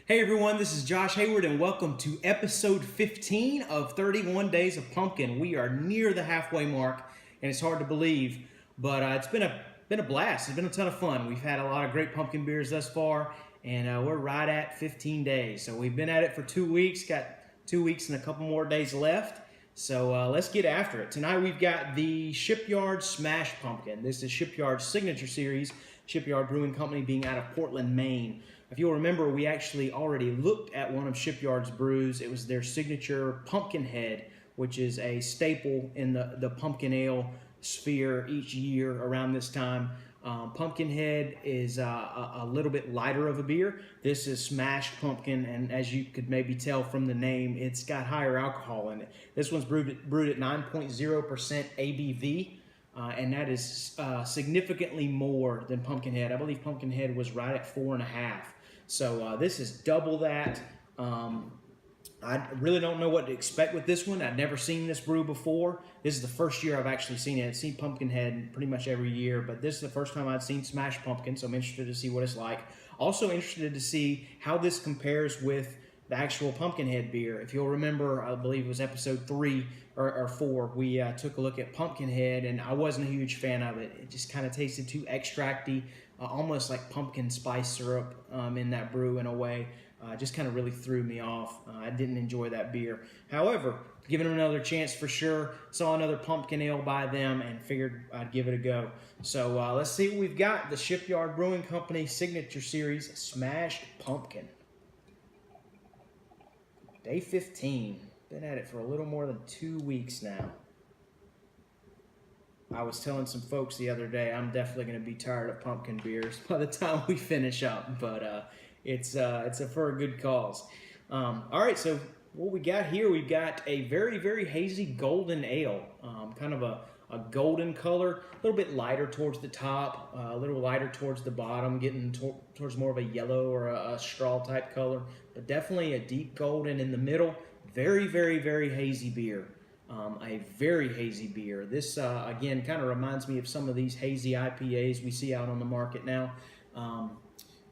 Hey everyone, this is Josh Hayward and welcome to episode 15 of 31 Days of Pumpkin. We are near the halfway mark and it's hard to believe, but it's been a blast. It's been a ton of fun. We've had a lot of great pumpkin beers thus far and we're right at 15 days. So we've been at it for 2 weeks, got 2 weeks and a couple more days left. So let's get after it. Tonight we've got the Shipyard Smash Pumpkin. This is Shipyard's signature series, Shipyard Brewing Company being out of Portland, Maine. If you'll remember, we actually already looked at one of Shipyard's brews. It was their signature Pumpkinhead, which is a staple in the pumpkin ale sphere each year around this time. Pumpkinhead is a little bit lighter of a beer. This is smashed pumpkin, and as you could maybe tell from the name, it's got higher alcohol in it. This one's brewed at 9.0% ABV. And that is significantly more than Pumpkinhead. I believe Pumpkinhead was right at 4.5. So this is double that. I really don't know what to expect with this one. I've never seen this brew before. This is the first year I've actually seen it. I've seen Pumpkinhead pretty much every year, but this is the first time I've seen Smash Pumpkin, so I'm interested to see what it's like. Also interested to see how this compares with the actual Pumpkinhead beer. If you'll remember, I believe it was episode 3 or 4, we took a look at Pumpkinhead, and I wasn't a huge fan of it. It just kind of tasted too extracty, almost like pumpkin spice syrup in that brew in a way. Just kind of really threw me off. I didn't enjoy that beer. However, giving it another chance for sure. Saw another pumpkin ale by them and figured I'd give it a go. So let's see what we've got. The Shipyard Brewing Company Signature Series Smashed Pumpkin. Day 15. Been at it for a little more than 2 weeks now. I was telling some folks the other day, I'm definitely going to be tired of pumpkin beers by the time we finish up, but it's for a good cause. All right, so what we got here, we've got a very, very hazy golden ale, kind of a golden color, a little bit lighter towards the top, a little lighter towards the bottom, getting towards more of a yellow or a straw type color, but definitely a deep golden in the middle. Very, very, very hazy beer. A very hazy beer. This, again, kind of reminds me of some of these hazy IPAs we see out on the market now.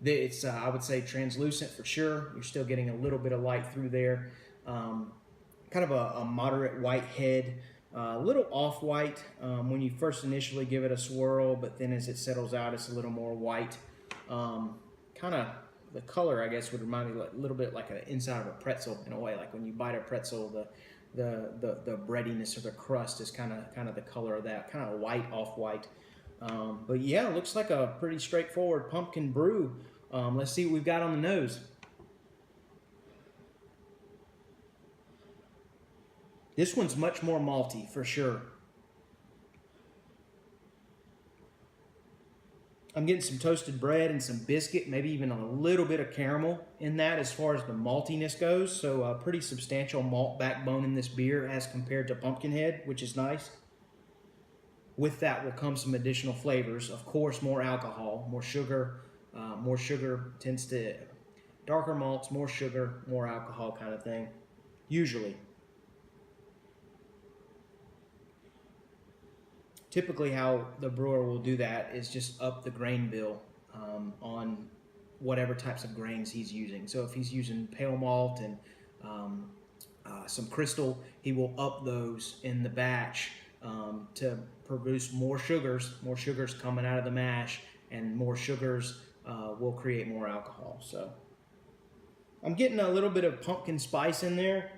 It's, I would say, translucent for sure. You're still getting a little bit of light through there. Kind of a moderate white head. A little off-white when you first initially give it a swirl, but then as it settles out, it's a little more white. Kind of the color, I guess, would remind me a little bit like the inside of a pretzel in a way. Like when you bite a pretzel, the breadiness or the crust is kind of the color of that, kind of white, off-white. But yeah, it looks like a pretty straightforward pumpkin brew. Let's see what we've got on the nose. This one's much more malty for sure. I'm getting some toasted bread and some biscuit, maybe even a little bit of caramel in that as far as the maltiness goes. So a pretty substantial malt backbone in this beer as compared to Pumpkinhead, which is nice. With that will come some additional flavors. Of course, more alcohol, more sugar. More sugar tends to, darker malts, more sugar, more alcohol kind of thing, usually. Typically how the brewer will do that is just up the grain bill on whatever types of grains he's using. So if he's using pale malt and some crystal, he will up those in the batch to produce more sugars coming out of the mash, and more sugars will create more alcohol. So I'm getting a little bit of pumpkin spice in there.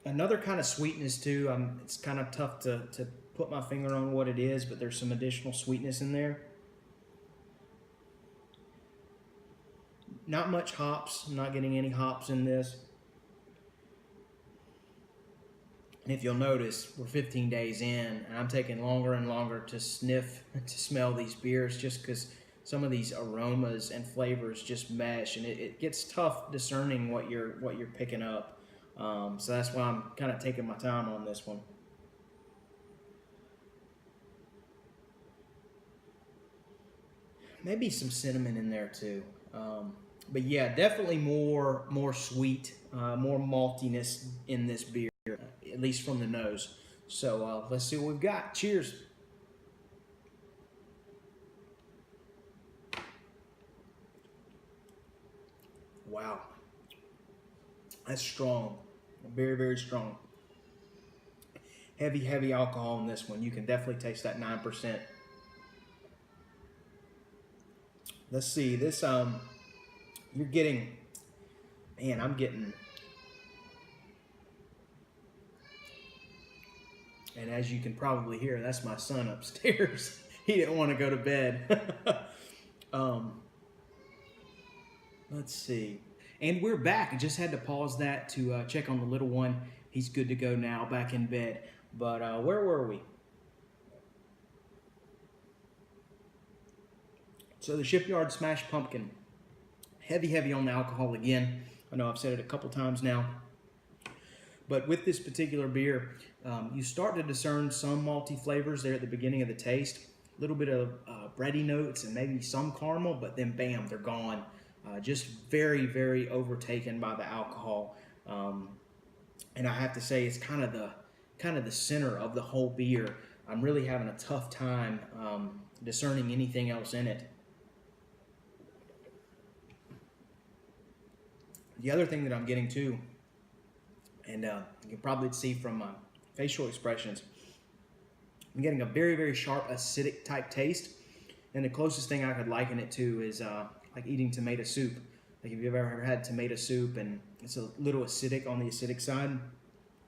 Another kind of sweetness too. It's kind of tough to put my finger on what it is, but there's some additional sweetness in there. Not much hops. I'm not getting any hops in this. And if you'll notice, we're 15 days in, and I'm taking longer and longer to sniff, to smell these beers, just because some of these aromas and flavors just mesh, and it gets tough discerning what you're picking up. So that's why I'm kind of taking my time on this one. Maybe some cinnamon in there too. But yeah, definitely more sweet, more maltiness in this beer, at least from the nose. So let's see what we've got. Cheers. Wow. That's strong. Very, very strong. Heavy alcohol in this one. You can definitely taste that 9%. Let's see, this, you're getting, man, I'm getting, and as you can probably hear, that's my son upstairs. He didn't want to go to bed. Let's see. And we're back. I just had to pause that to check on the little one. He's good to go now, back in bed. But where were we? So the Shipyard Smash Pumpkin. Heavy on the alcohol again. I know I've said it a couple times now. But with this particular beer, you start to discern some malty flavors there at the beginning of the taste. A little bit of bready notes and maybe some caramel, but then bam, they're gone. Just very overtaken by the alcohol. And I have to say, it's kind of the center of the whole beer. I'm really having a tough time discerning anything else in it. The other thing that I'm getting too, and you can probably see from my facial expressions, I'm getting a very sharp acidic type taste. And the closest thing I could liken it to is like eating tomato soup. Like if you've ever had tomato soup and it's a little acidic on the acidic side,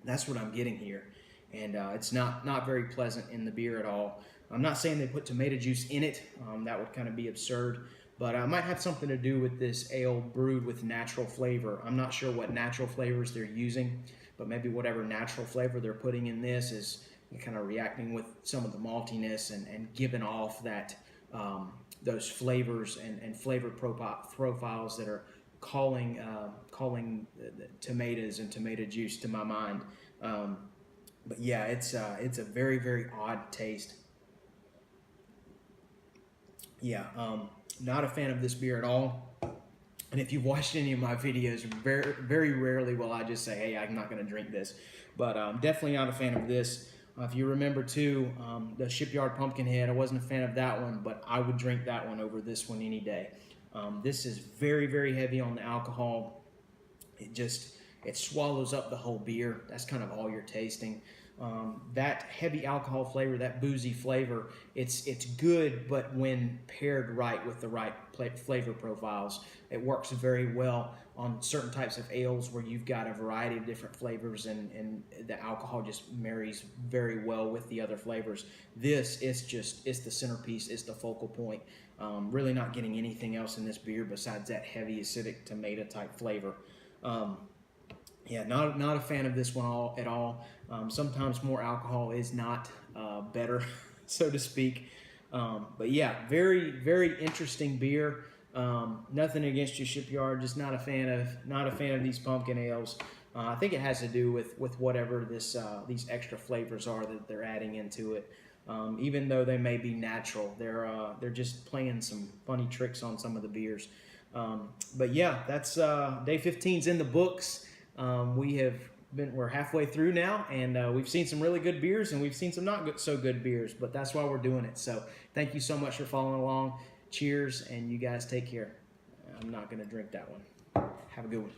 that's what I'm getting here. And it's not very pleasant in the beer at all. I'm not saying they put tomato juice in it. That would kind of be absurd. But it might have something to do with this ale brewed with natural flavor. I'm not sure what natural flavors they're using, but maybe whatever natural flavor they're putting in this is kind of reacting with some of the maltiness and giving off that those flavors and flavor profiles that are calling tomatoes and tomato juice to my mind. But yeah, it's a very odd taste. Yeah, not a fan of this beer at all. And if you've watched any of my videos, very rarely will I just say, hey, I'm not going to drink this. But definitely not a fan of this. If you remember too, the Shipyard Pumpkinhead, I wasn't a fan of that one, but I would drink that one over this one any day. This is very heavy on the alcohol. It swallows up the whole beer. That's kind of all you're tasting. That heavy alcohol flavor, that boozy flavor, it's good, but when paired right with the right flavor profiles, it works very well on certain types of ales where you've got a variety of different flavors and the alcohol just marries very well with the other flavors. This is it's the centerpiece, it's the focal point. Really not getting anything else in this beer besides that heavy acidic tomato type flavor. Yeah, not a fan of this one at all. Sometimes more alcohol is not better, so to speak. But yeah, very interesting beer. Nothing against you, Shipyard. Just not a fan of these pumpkin ales. I think it has to do with whatever these extra flavors are that they're adding into it. Even though they may be natural, they're just playing some funny tricks on some of the beers. But yeah, that's day 15's in the books. We're halfway through now, and we've seen some really good beers, and we've seen some not so good beers, but that's why we're doing it. So thank you so much for following along. Cheers, and you guys take care. I'm not going to drink that one. Have a good one.